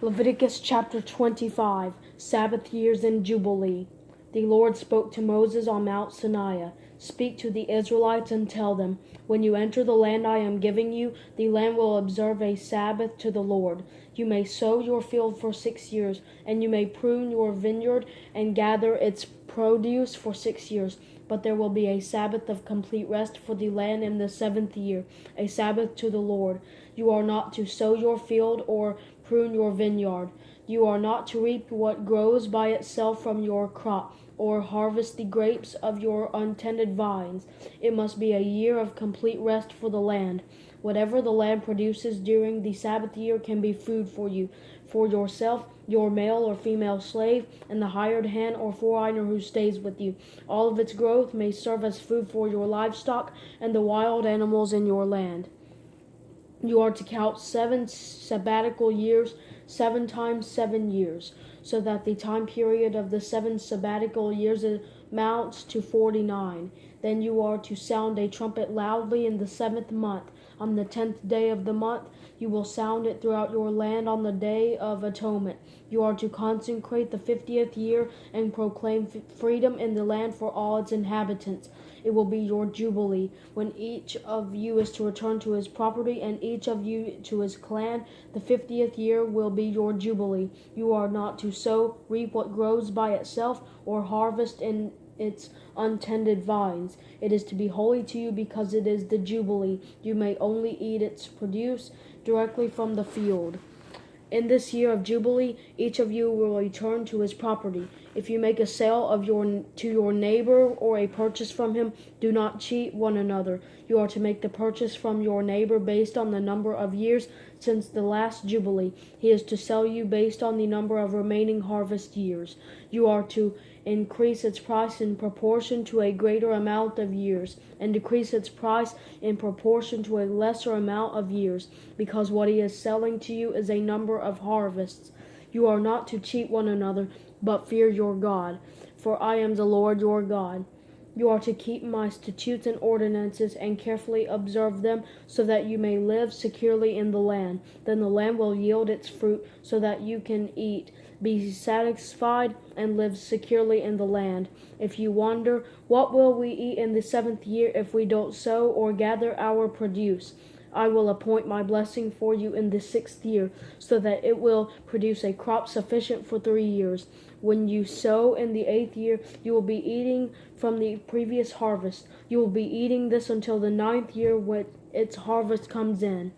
Leviticus Chapter 25, Sabbath Years and Jubilee. The Lord spoke to Moses on Mount Sinai. Speak to the Israelites and tell them, when you enter the land I am giving you, the land will observe a Sabbath to the Lord. You may sow your field for 6 years, and you may prune your vineyard and gather its produce for 6 years. But there will be a Sabbath of complete rest for the land in the 7th year, a Sabbath to the Lord. You are not to sow your field or prune your vineyard. You are not to reap what grows by itself from your crop, or harvest the grapes of your untended vines. It must be a year of complete rest for the land. Whatever the land produces during the Sabbath year can be food for you, for yourself, your male or female slave, and the hired hand or foreigner who stays with you. All of its growth may serve as food for your livestock and the wild animals in your land. You are to count 7 sabbatical years, 7 times 7 years, so that the time period of the 7 sabbatical years amounts to 49. Then you are to sound a trumpet loudly in the 7th month. On the 10th day of the month, you will sound it throughout your land on the Day of Atonement. You are to consecrate the 50th year and proclaim freedom in the land for all its inhabitants. It will be your jubilee, when each of you is to return to his property and each of you to his clan. The 50th year will be your jubilee. You are not to sow, reap what grows by itself, or harvest in its untended vines. It is to be holy to you because it is the jubilee. You may only eat its produce directly from the field. In this year of Jubilee, each of you will return to his property. If you make a sale to your neighbor or a purchase from him, do not cheat one another. You are to make the purchase from your neighbor based on the number of years since the last Jubilee. He is to sell you based on the number of remaining harvest years. You are to increase its price in proportion to a greater amount of years, and decrease its price in proportion to a lesser amount of years, because what he is selling to you is a number of harvests. You are not to cheat one another, but fear your God, for I am the Lord your God. You are to keep my statutes and ordinances and carefully observe them, so that you may live securely in the land. Then the land will yield its fruit, so that you can eat, be satisfied, and live securely in the land. If you wonder, what will we eat in the 7th year if we don't sow or gather our produce? I will appoint my blessing for you in the 6th year, so that it will produce a crop sufficient for 3 years. When you sow in the 8th year, you will be eating from the previous harvest. You will be eating this until the 9th year when its harvest comes in.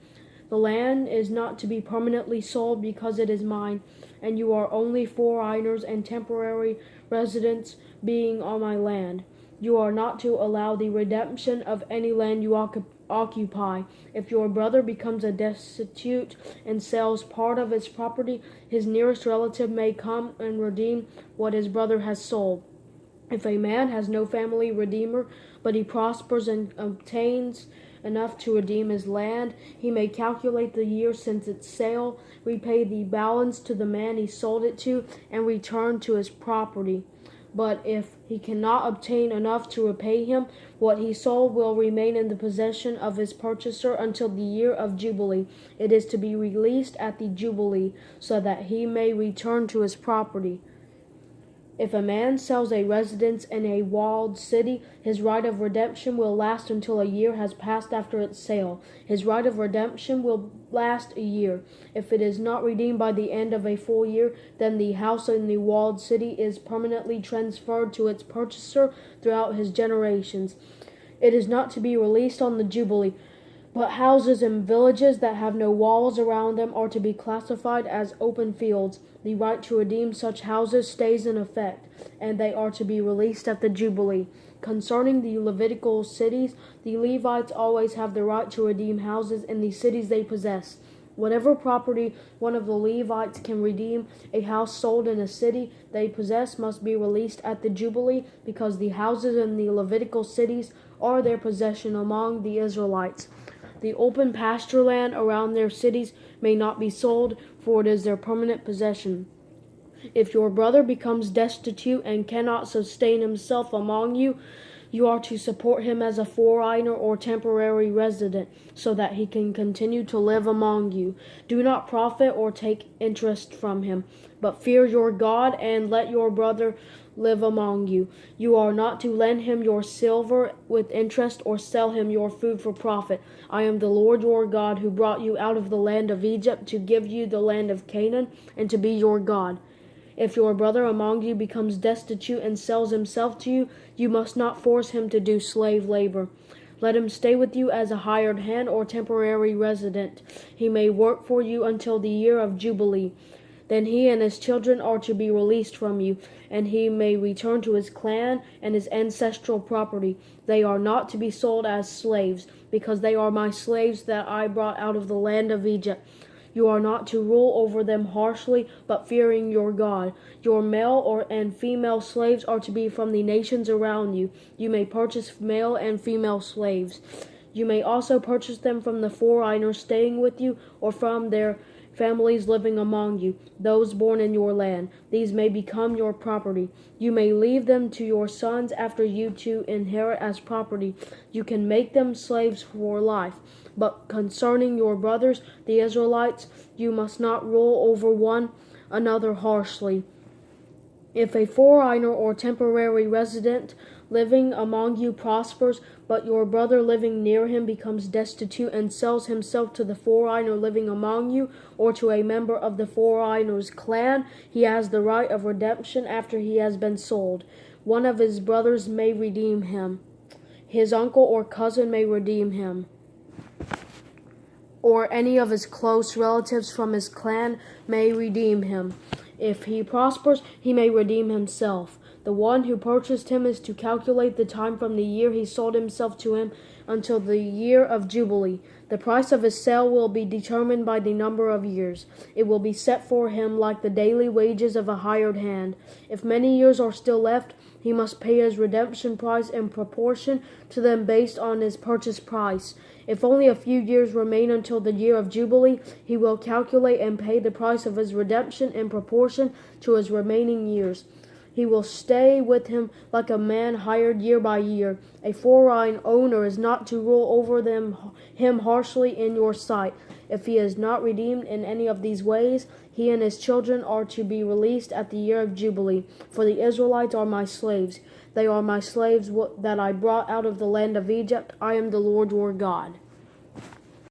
The land is not to be permanently sold because it is mine, and you are only foreigners and temporary residents being on my land. You are not to allow the redemption of any land you occupy. If your brother becomes a destitute and sells part of his property, his nearest relative may come and redeem what his brother has sold. If a man has no family redeemer, but he prospers and obtains enough to redeem his land, he may calculate the year since its sale, repay the balance to the man he sold it to, and return to his property. But if he cannot obtain enough to repay him, what he sold will remain in the possession of his purchaser until the year of Jubilee. It is to be released at the Jubilee, so that he may return to his property. If a man sells a residence in a walled city, his right of redemption will last until a year has passed after its sale. His right of redemption will last a year. If it is not redeemed by the end of a full year, then the house in the walled city is permanently transferred to its purchaser throughout his generations. It is not to be released on the Jubilee, but houses in villages that have no walls around them are to be classified as open fields. The right to redeem such houses stays in effect, and they are to be released at the Jubilee. Concerning the Levitical cities, the Levites always have the right to redeem houses in the cities they possess. Whatever property one of the Levites can redeem, a house sold in a city they possess must be released at the Jubilee, because the houses in the Levitical cities are their possession among the Israelites. The open pasture land around their cities may not be sold, for it is their permanent possession. If your brother becomes destitute and cannot sustain himself among you, You are to support him as a foreigner or temporary resident, so that he can continue to live among you. Do not profit or take interest from him, but fear your God and let your brother live among you. You are not to lend him your silver with interest or sell him your food for profit. I am the Lord your God, who brought you out of the land of Egypt to give you the land of Canaan and to be your God. If your brother among you becomes destitute and sells himself to you, you must not force him to do slave labor. Let him stay with you as a hired hand or temporary resident. He may work for you until the year of Jubilee. Then he and his children are to be released from you, and he may return to his clan and his ancestral property. They are not to be sold as slaves, because they are my slaves that I brought out of the land of Egypt. You are not to rule over them harshly, but fearing your God. Your male and female slaves are to be from the nations around you. You may purchase male and female slaves. You may also purchase them from the foreigners staying with you, or from their families living among you, those born in your land. These may become your property. You may leave them to your sons after you to inherit as property. You can make them slaves for life. But concerning your brothers, the Israelites, you must not rule over one another harshly. If a foreigner or temporary resident living among you prospers, but your brother living near him becomes destitute and sells himself to the foreigner living among you, or to a member of the foreigner's clan, he has the right of redemption after he has been sold. One of his brothers may redeem him. His uncle or cousin may redeem him, or any of his close relatives from his clan may redeem him. If he prospers, he may redeem himself. The one who purchased him is to calculate the time from the year he sold himself to him until the year of Jubilee. The price of his sale will be determined by the number of years. It will be set for him like the daily wages of a hired hand. If many years are still left, he must pay his redemption price in proportion to them based on his purchase price. If only a few years remain until the year of Jubilee, he will calculate and pay the price of his redemption in proportion to his remaining years. He will stay with him like a man hired year by year. A foreign owner is not to rule over him harshly in your sight. If he is not redeemed in any of these ways, he and his children are to be released at the year of Jubilee. For the Israelites are my slaves. They are my slaves that I brought out of the land of Egypt. I am the Lord your God.